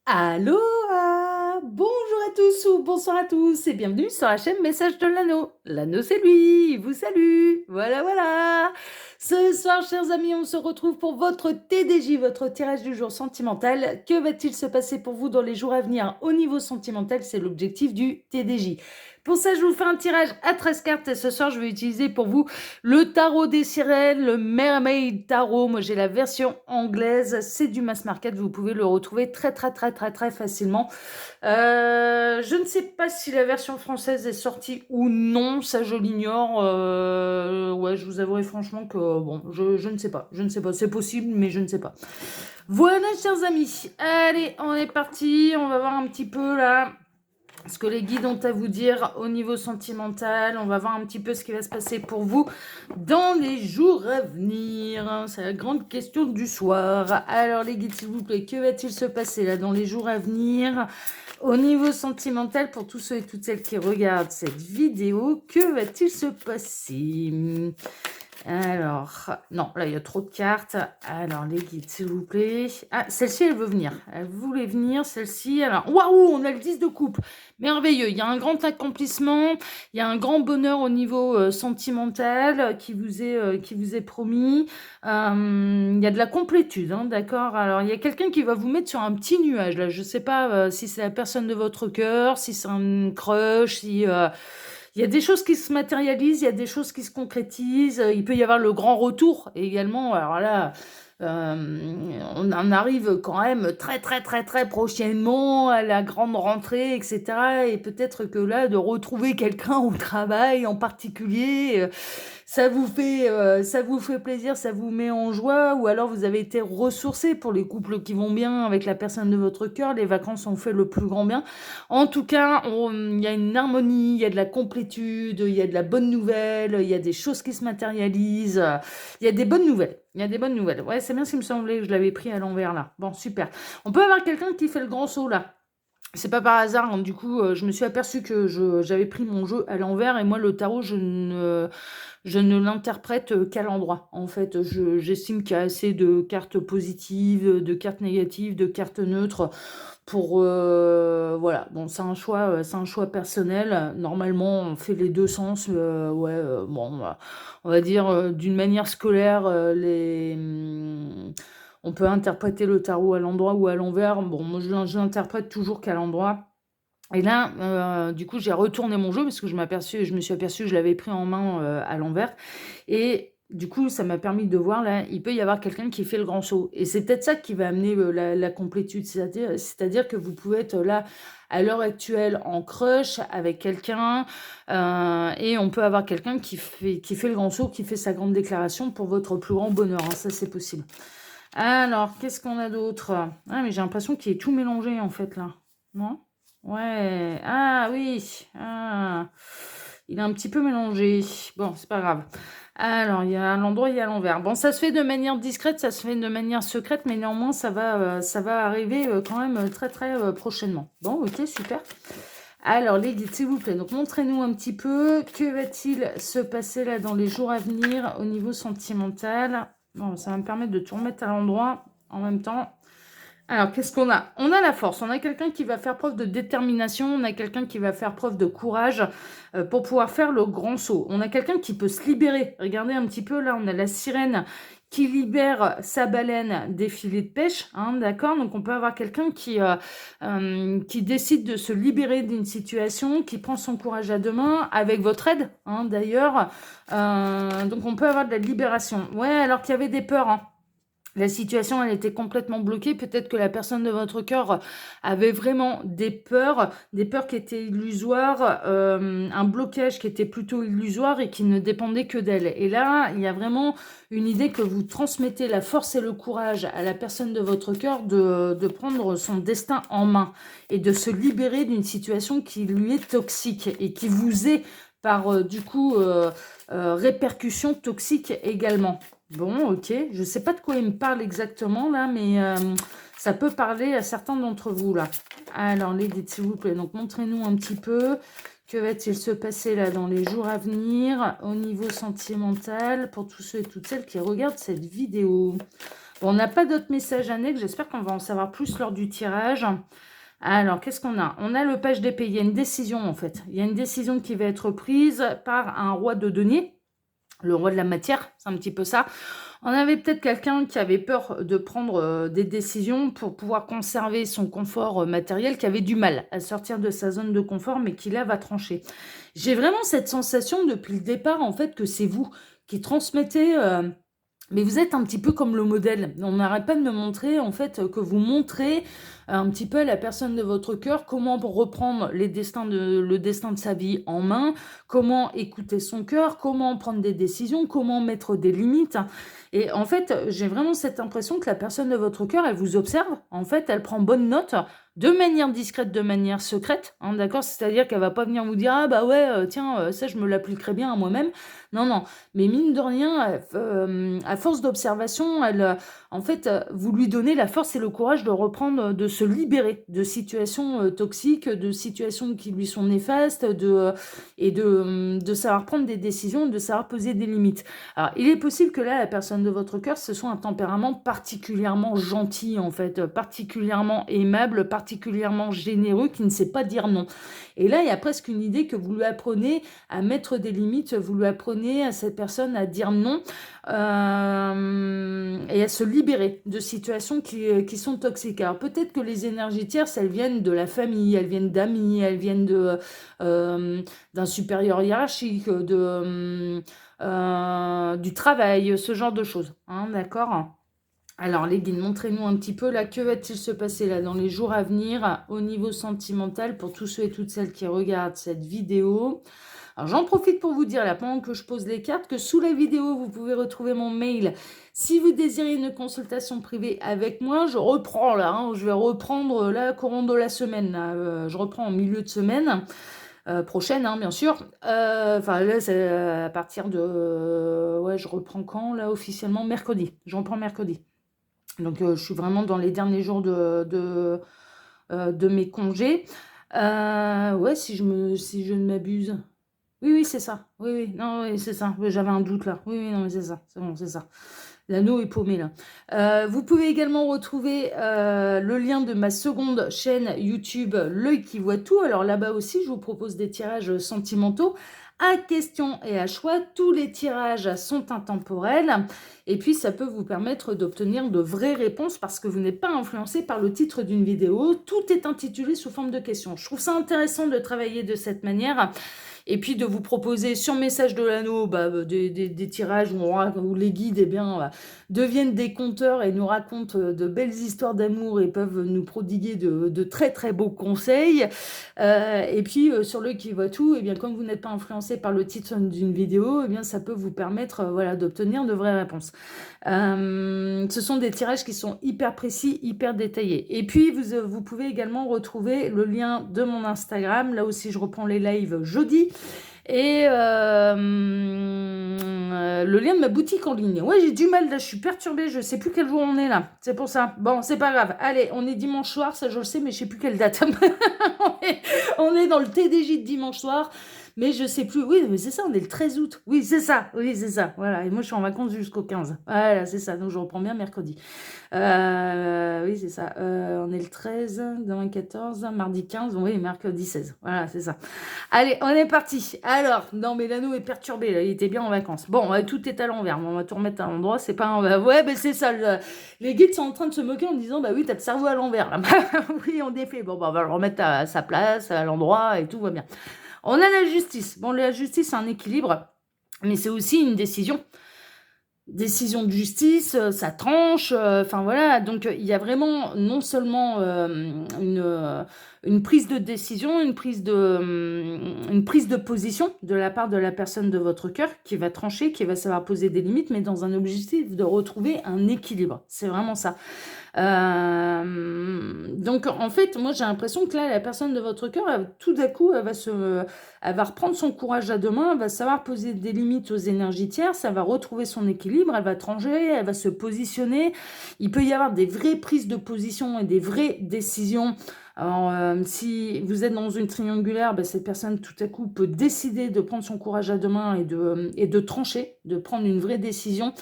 Allô, bonjour à tous ou bonsoir à tous et bienvenue sur la chaîne Message de l'Anneau. L'Anneau c'est lui, il vous salue. Voilà, voilà. Ce soir, chers amis, on se retrouve pour votre TDJ, votre tirage du jour sentimental. Que va-t-il se passer pour vous dans les jours à venir au niveau sentimental? C'est l'objectif du TDJ. Pour ça, je vous fais un tirage à 13 cartes et ce soir, je vais utiliser pour vous le tarot des sirènes, le Mermaid Tarot. Moi, j'ai la version anglaise. C'est du mass market. Vous pouvez le retrouver très facilement. Je ne sais pas si la version française est sortie ou non. Ça, je l'ignore. Ouais, je vous avouerai franchement que bon, je ne sais pas. Je ne sais pas. C'est possible, mais je ne sais pas. Voilà, chers amis. Allez, on est parti. On va voir un petit peu là ce que les guides ont à vous dire au niveau sentimental. On va voir un petit peu ce qui va se passer pour vous dans les jours à venir. C'est la grande question du soir. Alors les guides, s'il vous plaît, que va-t-il se passer là dans les jours à venir au niveau sentimental pour tous ceux et toutes celles qui regardent cette vidéo? Que va-t-il se passer? Alors, non, là, il y a trop de cartes. Alors, les guides, s'il vous plaît. Ah, celle-ci, elle veut venir. Elle voulait venir, celle-ci. Alors, waouh, on a le 10 de coupe. Merveilleux. Il y a un grand accomplissement. Il y a un grand bonheur au niveau sentimental qui vous est promis. Il y a de la complétude, hein, d'accord? Alors, il y a quelqu'un qui va vous mettre sur un petit nuage, là. Je ne sais pas si c'est la personne de votre cœur, si c'est un crush, si... il y a des choses qui se matérialisent, il y a des choses qui se concrétisent. Il peut y avoir le grand retour également. Alors là, on en arrive quand même très prochainement à la grande rentrée, etc. Et peut-être que là, de retrouver quelqu'un au travail en particulier, ça vous fait plaisir, ça vous met en joie, ou alors vous avez été ressourcé pour les couples qui vont bien avec la personne de votre cœur. Les vacances ont fait le plus grand bien. En tout cas, il y a une harmonie, il y a de la complétude, il y a de la bonne nouvelle, il y a des choses qui se matérialisent, il y a des bonnes nouvelles. Il y a des bonnes nouvelles. Ouais, c'est bien ce qui me semblait, je l'avais pris à l'envers là. Bon, super. On peut avoir quelqu'un qui fait le grand saut là. C'est pas par hasard, hein. Du coup, je me suis aperçue que j'avais pris mon jeu à l'envers et moi, le tarot, je ne l'interprète qu'à l'endroit. En fait, j'estime qu'il y a assez de cartes positives, de cartes négatives, de cartes neutres pour voilà. Bon, c'est un choix personnel. Normalement, on fait les deux sens. Ouais, bon, on va dire d'une manière scolaire, on peut interpréter le tarot à l'endroit ou à l'envers. Bon, moi, je l'interprète toujours qu'à l'endroit. Et là, du coup, j'ai retourné mon jeu parce que je me suis aperçue que je l'avais pris en main à l'envers. Et du coup, ça m'a permis de voir, là, il peut y avoir quelqu'un qui fait le grand saut. Et c'est peut-être ça qui va amener la complétude. C'est-à-dire que vous pouvez être là, à l'heure actuelle, en crush avec quelqu'un. Et on peut avoir quelqu'un qui fait le grand saut, qui fait sa grande déclaration pour votre plus grand bonheur, hein. Ça, c'est possible. Alors, qu'est-ce qu'on a d'autre? Ah, mais j'ai l'impression qu'il est tout mélangé, en fait, là. Non? Ouais. Ah, oui. Ah. Il est un petit peu mélangé. Bon, c'est pas grave. Alors, il y a à l'endroit, il y a à l'envers. Bon, ça se fait de manière discrète, ça se fait de manière secrète, mais néanmoins, ça va arriver quand même très prochainement. Bon, ok, super. Alors, les guides, s'il vous plaît, donc montrez-nous un petit peu que va-t-il se passer là dans les jours à venir au niveau sentimental. Bon, ça va me permettre de tout remettre à l'endroit en même temps. Alors, qu'est-ce qu'on a? On a la force, on a quelqu'un qui va faire preuve de détermination, on a quelqu'un qui va faire preuve de courage pour pouvoir faire le grand saut. On a quelqu'un qui peut se libérer. Regardez un petit peu, là, on a la sirène qui libère sa baleine des filets de pêche, hein, d'accord? Donc, on peut avoir quelqu'un qui décide de se libérer d'une situation, qui prend son courage à deux mains, avec votre aide, hein, d'ailleurs. Donc, on peut avoir de la libération. Ouais, alors qu'il y avait des peurs, hein. La situation, elle était complètement bloquée. Peut-être que la personne de votre cœur avait vraiment des peurs qui étaient illusoires, un blocage qui était plutôt illusoire et qui ne dépendait que d'elle. Et là, il y a vraiment une idée que vous transmettez la force et le courage à la personne de votre cœur de prendre son destin en main et de se libérer d'une situation qui lui est toxique et qui vous est par, du coup, répercussions toxiques également. Bon, ok. Je ne sais pas de quoi il me parle exactement, là, mais ça peut parler à certains d'entre vous, là. Alors, les guides, s'il vous plaît. Donc, montrez-nous un petit peu. Que va-t-il se passer, là, dans les jours à venir, au niveau sentimental, pour tous ceux et toutes celles qui regardent cette vidéo? Bon, on n'a pas d'autres messages annexes. J'espère qu'on va en savoir plus lors du tirage. Alors, qu'est-ce qu'on a? On a le page d'épée. Il y a une décision, en fait. Il y a une décision qui va être prise par un roi de denier. Le roi de la matière, c'est un petit peu ça. On avait peut-être quelqu'un qui avait peur de prendre des décisions pour pouvoir conserver son confort matériel, qui avait du mal à sortir de sa zone de confort, mais qui là va trancher. J'ai vraiment cette sensation depuis le départ, en fait, que c'est vous qui transmettez... mais vous êtes un petit peu comme le modèle. On n'arrête pas de me montrer, en fait, que vous montrez un petit peu à la personne de votre cœur comment reprendre le destin de sa vie en main, comment écouter son cœur, comment prendre des décisions, comment mettre des limites. Et en fait, j'ai vraiment cette impression que la personne de votre cœur, elle vous observe. En fait, elle prend bonne note de manière discrète, de manière secrète. Hein, d'accord? C'est-à-dire qu'elle va pas venir vous dire « Ah bah ouais, tiens, ça je me l'appliquerai bien à moi-même. » Non, non. Mais mine de rien, à force d'observation, en fait, vous lui donnez la force et le courage de reprendre, de se libérer de situations toxiques, de situations qui lui sont néfastes, et de savoir prendre des décisions, de savoir poser des limites. Alors, il est possible que là, la personne de votre cœur, ce soit un tempérament particulièrement gentil, en fait, particulièrement aimable, particulièrement généreux, qui ne sait pas dire non. Et là, il y a presque une idée que vous lui apprenez à mettre des limites, vous lui apprenez à cette personne à dire non et à se libérer de situations qui sont toxiques. Alors peut-être que les énergies tierces, elles viennent de la famille, elles viennent d'amis, elles viennent d'un supérieur hiérarchique, du travail, ce genre de choses. Hein, d'accord ? Alors les guides, montrez-nous un petit peu là, que va-t-il se passer là dans les jours à venir au niveau sentimental pour tous ceux et toutes celles qui regardent cette vidéo. Alors j'en profite pour vous dire là, pendant que je pose les cartes, que sous la vidéo, vous pouvez retrouver mon mail. Si vous désirez une consultation privée avec moi, je reprends là, hein, je vais reprendre là, courant de la semaine. Là, je reprends en milieu de semaine. Prochaine, hein, bien sûr. Enfin, là, c'est à partir de... ouais, je reprends quand, là, officiellement? Mercredi. Je reprends mercredi. Donc, je suis vraiment dans les derniers jours de mes congés. Ouais, si je ne m'abuse. Oui, oui, c'est ça. Oui, oui, non, oui, c'est ça. Oui, j'avais un doute là. Oui, oui, non, mais c'est ça. C'est bon, c'est ça. L'anneau est paumé là. Vous pouvez également retrouver le lien de ma seconde chaîne YouTube, L'œil qui voit tout. Alors là-bas aussi, je vous propose des tirages sentimentaux à question et à choix. Tous les tirages sont intemporels. Et puis, ça peut vous permettre d'obtenir de vraies réponses parce que vous n'êtes pas influencé par le titre d'une vidéo. Tout est intitulé sous forme de questions. Je trouve ça intéressant de travailler de cette manière. Et puis de vous proposer sur Message de l'Anneau des tirages où les guides deviennent des conteurs et nous racontent de belles histoires d'amour et peuvent nous prodiguer de très très beaux conseils. Et puis sur L'œil qui voit tout, et bien comme vous n'êtes pas influencé par le titre d'une vidéo, et bien ça peut vous permettre d'obtenir de vraies réponses. Ce sont des tirages qui sont hyper précis, hyper détaillés. Et puis vous pouvez également retrouver le lien de mon Instagram. Là aussi, je reprends les lives jeudi. Et le lien de ma boutique en ligne. Ouais, j'ai du mal là, je suis perturbée, je sais plus quel jour on est là. C'est pour ça. Bon, c'est pas grave. Allez, on est dimanche soir, ça je le sais, mais je sais plus quelle date. on est dans le TDJ de dimanche soir. Mais je sais plus. Oui, mais c'est ça, on est le 13 août. Oui, c'est ça. Oui, c'est ça. Voilà. Et moi, je suis en vacances jusqu'au 15. Voilà, c'est ça. Donc, je reprends bien mercredi. Oui, c'est ça. On est le 13, demain 14, mardi 15. Oui, mercredi 16. Voilà, c'est ça. Allez, on est parti. Alors, non, mais l'anneau est perturbé. Là. Il était bien en vacances. Bon, tout est à l'envers. On va tout remettre à l'endroit. C'est pas un... Ouais, ben c'est ça. Les guides sont en train de se moquer en disant, bah oui, t'as le cerveau à l'envers. Là. Oui, on défait. Bon, bah, on va le remettre à sa place, à l'endroit, et tout va bien. On a la justice. Bon, la justice, c'est un équilibre, mais c'est aussi une décision. Décision de justice, ça tranche, enfin voilà. Donc, il y a vraiment non seulement une prise de décision, une prise de position de la part de la personne de votre cœur qui va trancher, qui va savoir poser des limites, mais dans un objectif de retrouver un équilibre. C'est vraiment ça. Donc en fait, moi j'ai l'impression que là, la personne de votre cœur, tout d'un coup, elle va reprendre son courage à deux mains, elle va savoir poser des limites aux énergies tierces, elle va retrouver son équilibre, elle va trancher, elle va se positionner. Il peut y avoir des vraies prises de position et des vraies décisions. Alors, si vous êtes dans une triangulaire, cette personne tout à coup peut décider de prendre son courage à deux mains et de trancher, de prendre une vraie décision.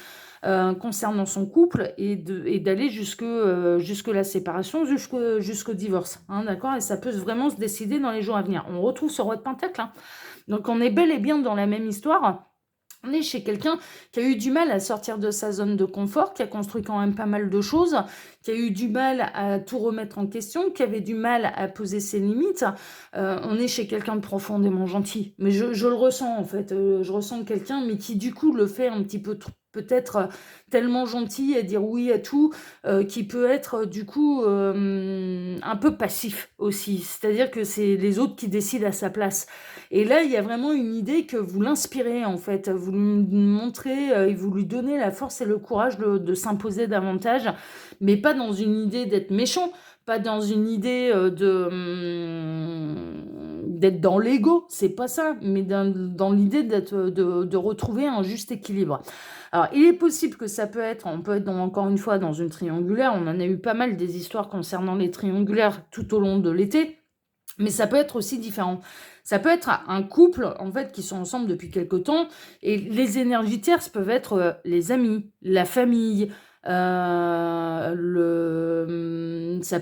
concernant son couple et d'aller jusque la séparation, jusqu'au divorce. Hein, d'accord? Et ça peut vraiment se décider dans les jours à venir. On retrouve ce roi de Pentacle. Hein. Donc on est bel et bien dans la même histoire. On est chez quelqu'un qui a eu du mal à sortir de sa zone de confort, qui a construit quand même pas mal de choses, qui a eu du mal à tout remettre en question, qui avait du mal à poser ses limites. On est chez quelqu'un de profondément gentil. Mais je le ressens en fait. Je ressens quelqu'un, mais qui du coup le fait un petit peu peut-être tellement gentil à dire oui à tout, qui peut être du coup un peu passif aussi. C'est-à-dire que c'est les autres qui décident à sa place. Et là, il y a vraiment une idée que vous l'inspirez, en fait. Vous lui montrez et vous lui donnez la force et le courage de s'imposer davantage, mais pas dans une idée d'être méchant, pas dans une idée d'être dans l'ego, c'est pas ça, mais dans l'idée de retrouver un juste équilibre. Alors, il est possible que ça peut être, on peut être encore une fois dans une triangulaire, on en a eu pas mal des histoires concernant les triangulaires tout au long de l'été, mais ça peut être aussi différent. Ça peut être un couple, en fait, qui sont ensemble depuis quelque temps, et les énergies tierces peuvent être les amis, la famille, ça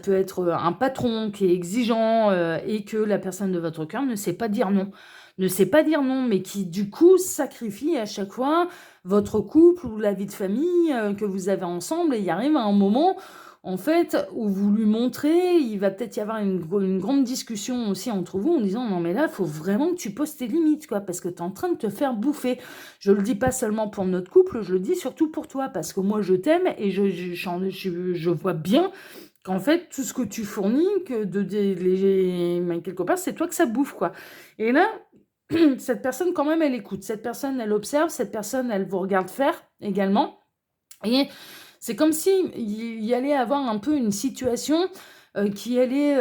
peut être un patron qui est exigeant et que la personne de votre cœur ne sait pas dire non. Ne sait pas dire non, mais qui, du coup, sacrifie à chaque fois votre couple ou la vie de famille que vous avez ensemble, et il arrive à un moment en fait, où vous lui montrez, il va peut-être y avoir une grande discussion aussi entre vous en disant non mais là, il faut vraiment que tu poses tes limites, quoi, parce que tu es en train de te faire bouffer. Je le dis pas seulement pour notre couple, je le dis surtout pour toi, parce que moi je t'aime et je vois bien qu'en fait, tout ce que tu fournis, quelque part, c'est toi que ça bouffe, quoi. Et là, cette personne, quand même, elle écoute. Cette personne, elle observe. Cette personne, elle vous regarde faire également. Et c'est comme si il y allait avoir un peu une situation qui allait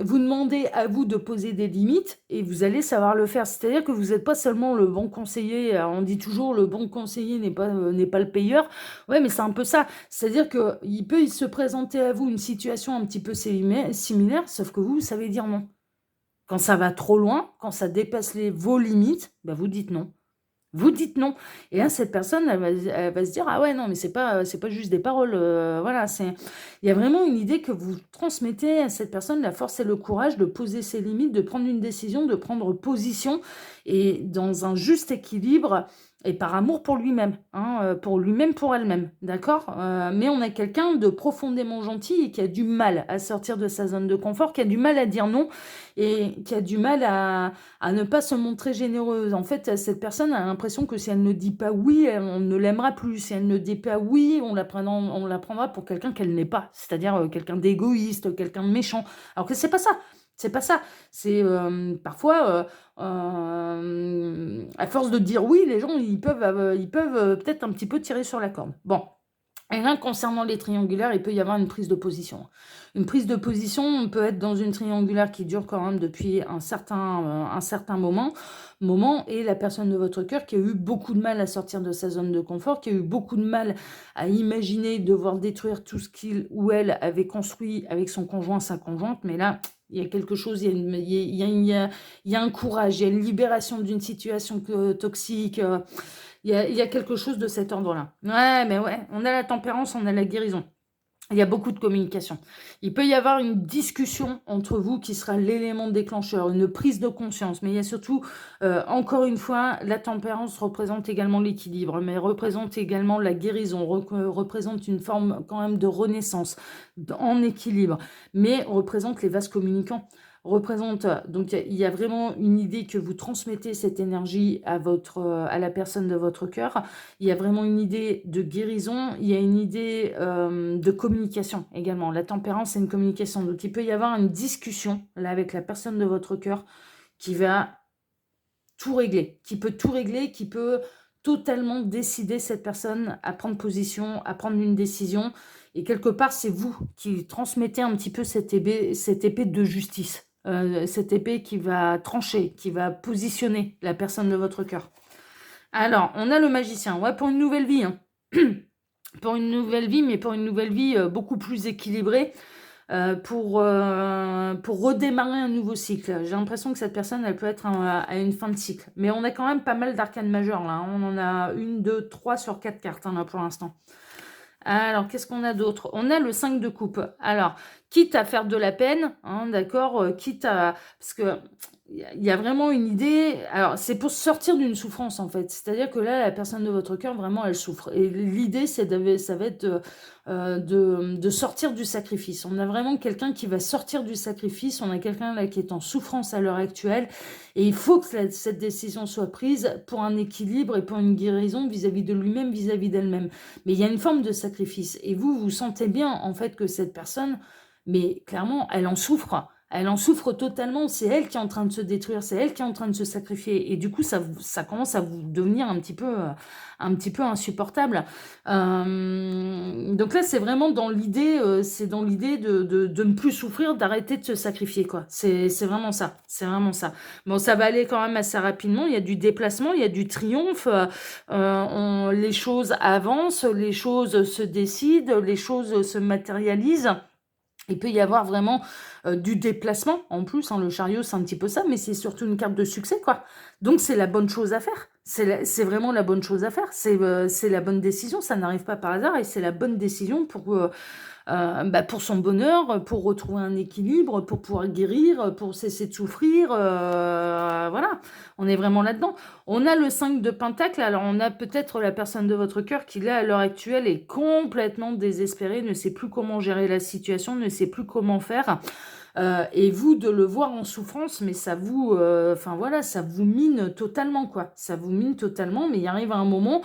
vous demander à vous de poser des limites et vous allez savoir le faire. C'est-à-dire que vous n'êtes pas seulement le bon conseiller. On dit toujours le bon conseiller n'est pas le payeur. Ouais, mais c'est un peu ça. C'est-à-dire qu'il peut se présenter à vous une situation un petit peu similaire, sauf que vous savez dire non. Quand ça va trop loin, quand ça dépasse vos limites, bah vous dites non. Vous dites non. Et là, cette personne, elle va se dire, ah ouais, non, mais c'est pas juste des paroles. Voilà, il y a vraiment une idée que vous transmettez à cette personne la force et le courage de poser ses limites, de prendre une décision, de prendre position et dans un juste équilibre et par amour pour lui-même, hein, pour lui-même, pour elle-même, d'accord. Mais on a quelqu'un de profondément gentil et qui a du mal à sortir de sa zone de confort, qui a du mal à dire non et qui a du mal à ne pas se montrer généreuse. En fait, cette personne a l'impression que si elle ne dit pas oui, on ne l'aimera plus. Si elle ne dit pas oui, on la prendra pour quelqu'un qu'elle n'est pas, c'est-à-dire quelqu'un d'égoïste, quelqu'un de méchant. Alors que c'est pas ça. C'est pas ça. C'est parfois, à force de dire oui, les gens, ils peuvent peut-être un petit peu tirer sur la corde. Bon. Et là, concernant les triangulaires, il peut y avoir une prise de position. Une prise de position, on peut être dans une triangulaire qui dure quand même depuis un certain moment, et la personne de votre cœur qui a eu beaucoup de mal à sortir de sa zone de confort, qui a eu beaucoup de mal à imaginer devoir détruire tout ce qu'il ou elle avait construit avec son conjoint, sa conjointe, mais là, il y a quelque chose, il y a un courage, il y a une libération d'une situation toxique. Il y a quelque chose de cet ordre-là. Ouais, mais ouais, on a la tempérance, on a la guérison. Il y a beaucoup de communication. Il peut y avoir une discussion entre vous qui sera l'élément déclencheur, une prise de conscience. Mais il y a surtout, encore une fois, la tempérance représente également l'équilibre, mais représente également la guérison, représente une forme quand même de renaissance en équilibre, mais représente les vases communicants. Représente, donc il y a vraiment une idée que vous transmettez cette énergie à la personne de votre cœur. Il y a vraiment une idée de guérison, il y a une idée de communication également. La tempérance, c'est une communication. Donc, il peut y avoir une discussion là avec la personne de votre cœur qui va tout régler, qui peut totalement décider cette personne à prendre position, à prendre une décision. Et quelque part, c'est vous qui transmettez un petit peu cette épée de justice. Cette épée qui va trancher, qui va positionner la personne de votre cœur. Alors, on a le magicien. Ouais, pour une nouvelle vie. Hein. Pour une nouvelle vie, mais pour une nouvelle vie beaucoup plus équilibrée. pour redémarrer un nouveau cycle. J'ai l'impression que cette personne, elle peut être à une fin de cycle. Mais on a quand même pas mal d'arcanes majeures, là. On en a 1, 2, 3 sur 4 cartes, hein, là, pour l'instant. Alors, qu'est-ce qu'on a d'autre? On a le 5 de coupe. Alors, quitte à faire de la peine, hein, d'accord, quitte à... Parce que il y a vraiment une idée... Alors, c'est pour sortir d'une souffrance, en fait. C'est-à-dire que là, la personne de votre cœur, vraiment, elle souffre. Et l'idée, ça va être de sortir du sacrifice. On a vraiment quelqu'un qui va sortir du sacrifice. On a quelqu'un là qui est en souffrance à l'heure actuelle. Et il faut que cette décision soit prise pour un équilibre et pour une guérison vis-à-vis de lui-même, vis-à-vis d'elle-même. Mais il y a une forme de sacrifice. Et vous sentez bien, en fait, que cette personne, mais clairement, elle en souffre. Elle en souffre totalement. C'est elle qui est en train de se détruire. C'est elle qui est en train de se sacrifier. Et du coup, ça commence à vous devenir un petit peu insupportable. Donc là, c'est vraiment dans l'idée, de ne plus souffrir, d'arrêter de se sacrifier, quoi. C'est vraiment ça. C'est vraiment ça. Bon, ça va aller quand même assez rapidement. Il y a du déplacement, il y a du triomphe. Les choses avancent, les choses se décident, les choses se matérialisent. Il peut y avoir vraiment du déplacement en plus, hein, le chariot c'est un petit peu ça, mais c'est surtout une carte de succès, quoi. Donc c'est la bonne chose à faire, c'est vraiment la bonne chose à faire, c'est la bonne décision, ça n'arrive pas par hasard et c'est la bonne décision pour son bonheur, pour retrouver un équilibre, pour pouvoir guérir, pour cesser de souffrir, voilà, on est vraiment là-dedans. On a le 5 de Pentacle, alors on a peut-être la personne de votre cœur qui là à l'heure actuelle est complètement désespérée, ne sait plus comment gérer la situation, ne sait plus comment faire. Et vous de le voir en souffrance, mais ça vous, enfin voilà, ça vous mine totalement, quoi. Ça vous mine totalement, mais il arrive un moment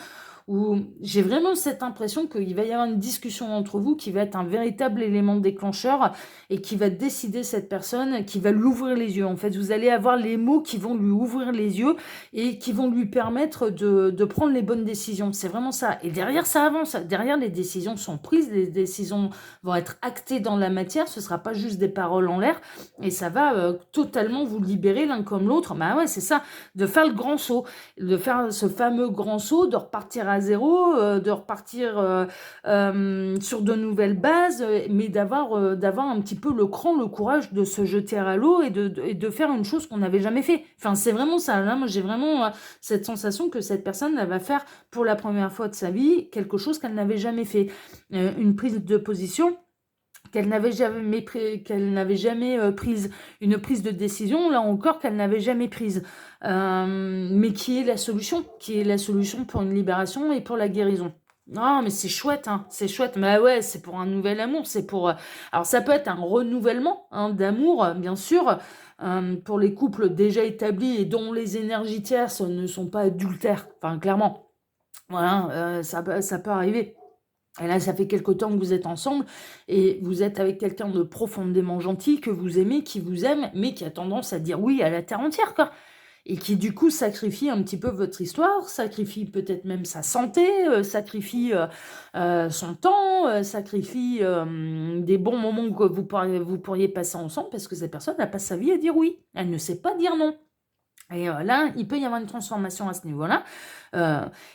où j'ai vraiment cette impression qu'il va y avoir une discussion entre vous qui va être un véritable élément déclencheur et qui va décider cette personne, qui va lui ouvrir les yeux. En fait, vous allez avoir les mots qui vont lui ouvrir les yeux et qui vont lui permettre de prendre les bonnes décisions. C'est vraiment ça. Et derrière, ça avance. Derrière, les décisions sont prises, les décisions vont être actées dans la matière. Ce ne sera pas juste des paroles en l'air et ça va totalement vous libérer l'un comme l'autre. Bah ouais, c'est ça, de faire le grand saut, de faire ce fameux grand saut, de repartir à zéro, de repartir sur de nouvelles bases, mais d'avoir un petit peu le cran, le courage de se jeter à l'eau et de faire une chose qu'on n'avait jamais fait. Enfin, c'est vraiment ça. Là, moi, j'ai vraiment cette sensation que cette personne, elle va faire pour la première fois de sa vie quelque chose qu'elle n'avait jamais fait. Une prise de position qu'elle n'avait jamais prise, une prise de décision, là encore, qu'elle n'avait jamais prise, mais qui est la solution pour une libération et pour la guérison. Non, mais c'est chouette, hein, c'est chouette. Mais ouais, c'est pour un nouvel amour, c'est pour... alors, ça peut être un renouvellement hein, d'amour, bien sûr, pour les couples déjà établis et dont les énergies tierces ne sont pas adultères, enfin, clairement. Voilà, ça peut arriver. Et là, ça fait quelque temps que vous êtes ensemble et vous êtes avec quelqu'un de profondément gentil, que vous aimez, qui vous aime, mais qui a tendance à dire oui à la terre entière, quoi. Et qui, du coup, sacrifie un petit peu votre histoire, sacrifie peut-être même sa santé, sacrifie son temps, sacrifie des bons moments que vous pourriez passer ensemble parce que cette personne n'a pas sa vie à dire oui. Elle ne sait pas dire non. Et là, il peut y avoir une transformation à ce niveau-là.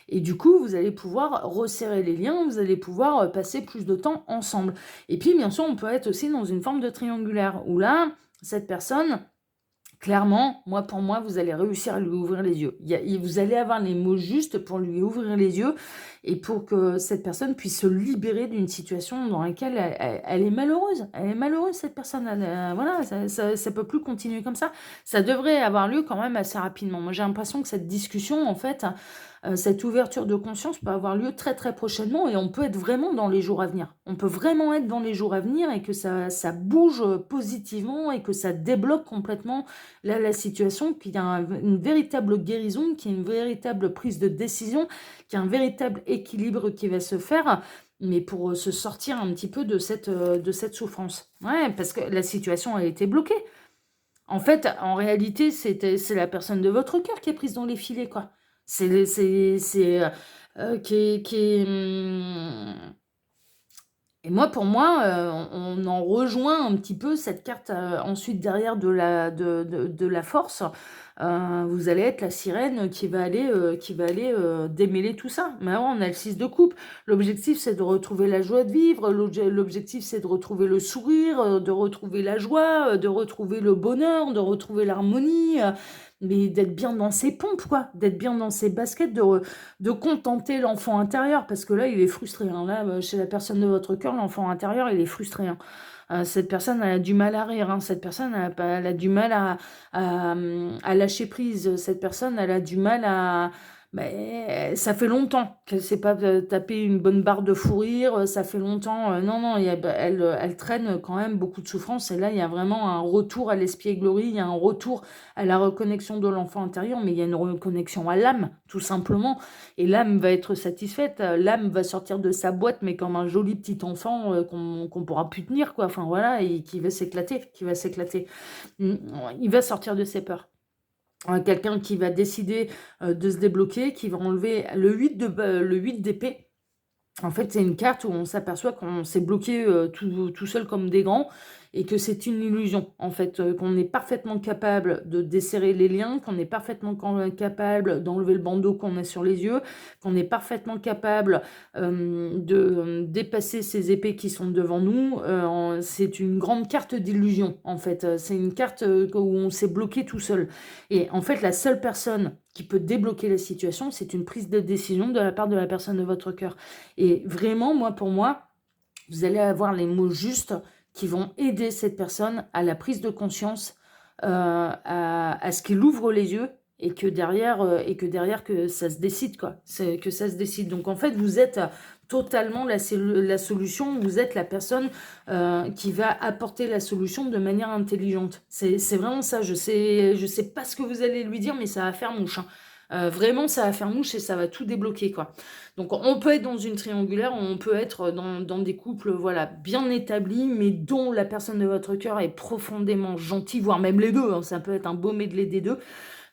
Et du coup, vous allez pouvoir resserrer les liens, vous allez pouvoir passer plus de temps ensemble. Et puis, bien sûr, on peut être aussi dans une forme de triangulaire, où là, cette personne... Clairement, pour moi, vous allez réussir à lui ouvrir les yeux. Vous allez avoir les mots justes pour lui ouvrir les yeux et pour que cette personne puisse se libérer d'une situation dans laquelle elle est malheureuse. Elle est malheureuse, cette personne. Voilà, ça peut plus continuer comme ça. Ça devrait avoir lieu quand même assez rapidement. Moi, j'ai l'impression que cette discussion, en fait, cette ouverture de conscience peut avoir lieu très très prochainement et on peut être vraiment dans les jours à venir. On peut vraiment être dans les jours à venir et que ça bouge positivement et que ça débloque complètement la situation, qu'il y a une véritable guérison, qu'il y a une véritable prise de décision, qu'il y a un véritable équilibre qui va se faire, mais pour se sortir un petit peu de cette souffrance. Ouais, parce que la situation a été bloquée. En fait, en réalité, c'est la personne de votre cœur qui est prise dans les filets, quoi. C'est qui est Et moi, pour moi, on en rejoint un petit peu cette carte, ensuite derrière de la force. Vous allez être la sirène qui va aller démêler tout ça. Mais avant, on a le 6 de coupe. L'objectif, c'est de retrouver la joie de vivre. L'objectif, c'est de retrouver le sourire, de retrouver la joie, de retrouver le bonheur, de retrouver l'harmonie, mais d'être bien dans ses pompes, quoi. D'être bien dans ses baskets, de contenter l'enfant intérieur, parce que là, il est frustré, hein. Là, chez la personne de votre cœur, l'enfant intérieur, il est frustré, hein. Cette personne, elle a du mal à rire, hein. Cette personne, elle a du mal à lâcher prise. Cette personne, elle a du mal à... Mais ça fait longtemps qu'elle ne s'est pas tapé une bonne barre de fou rire. Ça fait longtemps. Non, non, elle traîne quand même beaucoup de souffrance. Et là, il y a vraiment un retour à l'espièglerie. Il y a un retour à la reconnexion de l'enfant intérieur. Mais il y a une reconnexion à l'âme, tout simplement. Et l'âme va être satisfaite. L'âme va sortir de sa boîte, mais comme un joli petit enfant qu'on pourra plus tenir, quoi. Enfin, voilà, et qui va s'éclater, qui va s'éclater. Il va sortir de ses peurs. Quelqu'un qui va décider de se débloquer, qui va enlever le 8 d'épée. En fait, c'est une carte où on s'aperçoit qu'on s'est bloqué tout seul comme des grands et que c'est une illusion, en fait, qu'on est parfaitement capable de desserrer les liens, qu'on est parfaitement capable d'enlever le bandeau qu'on a sur les yeux, qu'on est parfaitement capable de dépasser ces épées qui sont devant nous. C'est une grande carte d'illusion, en fait. C'est une carte où on s'est bloqué tout seul. Et en fait, la seule personne qui peut débloquer la situation, c'est une prise de décision de la part de la personne de votre cœur. Et vraiment, pour moi, vous allez avoir les mots justes qui vont aider cette personne à la prise de conscience, à ce qu'il ouvre les yeux et que derrière que ça se décide, quoi. Que ça se décide. Donc en fait, vous êtes totalement la solution, vous êtes la personne qui va apporter la solution de manière intelligente. C'est vraiment ça. Je sais pas ce que vous allez lui dire, mais ça va faire mouche, hein. Vraiment, ça va faire mouche et ça va tout débloquer, quoi. Donc, on peut être dans une triangulaire, on peut être dans des couples, voilà, bien établis, mais dont la personne de votre cœur est profondément gentille, voire même les deux, hein, ça peut être un beau medley des deux,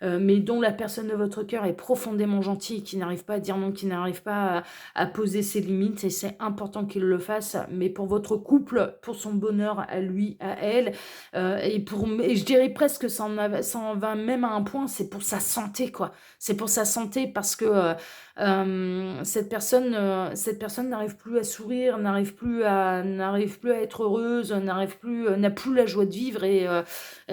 mais dont la personne de votre cœur est profondément gentille, qui n'arrive pas à dire non, qui n'arrive pas à poser ses limites, et c'est important qu'il le fasse, mais pour votre couple, pour son bonheur à lui, à elle, et je dirais presque que ça en va même à un point, c'est pour sa santé, quoi. C'est pour sa santé parce que cette personne n'arrive plus à sourire, n'arrive plus à être heureuse, n'a plus la joie de vivre, et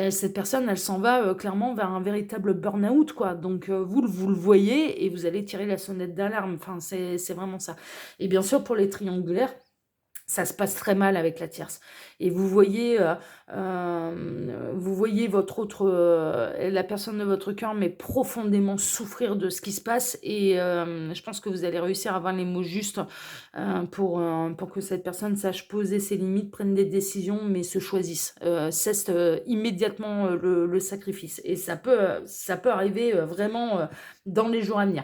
cette personne, elle s'en va clairement vers un véritable burn-out, quoi. Donc vous le voyez et vous allez tirer la sonnette d'alarme. Enfin, c'est vraiment ça. Et bien sûr, pour les triangulaires, ça se passe très mal avec la tierce. Et vous voyez la personne de votre cœur, mais profondément souffrir de ce qui se passe. Et je pense que vous allez réussir à avoir les mots justes pour que cette personne sache poser ses limites, prenne des décisions, mais se choisisse, cesse immédiatement le sacrifice. Et ça peut arriver vraiment dans les jours à venir.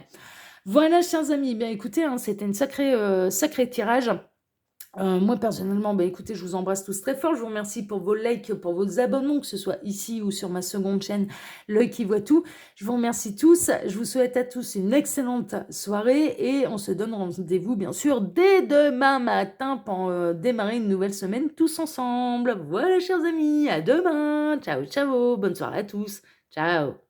Voilà, chers amis, bien écoutez, hein, c'était une sacré tirage. Moi personnellement, écoutez, je vous embrasse tous très fort. Je vous remercie pour vos likes, pour vos abonnements, que ce soit ici ou sur ma seconde chaîne, L'œil qui voit tout. Je vous remercie tous. Je vous souhaite à tous une excellente soirée et on se donne rendez-vous, bien sûr, dès demain matin pour démarrer une nouvelle semaine tous ensemble. Voilà, chers amis, à demain. Ciao, ciao. Bonne soirée à tous. Ciao.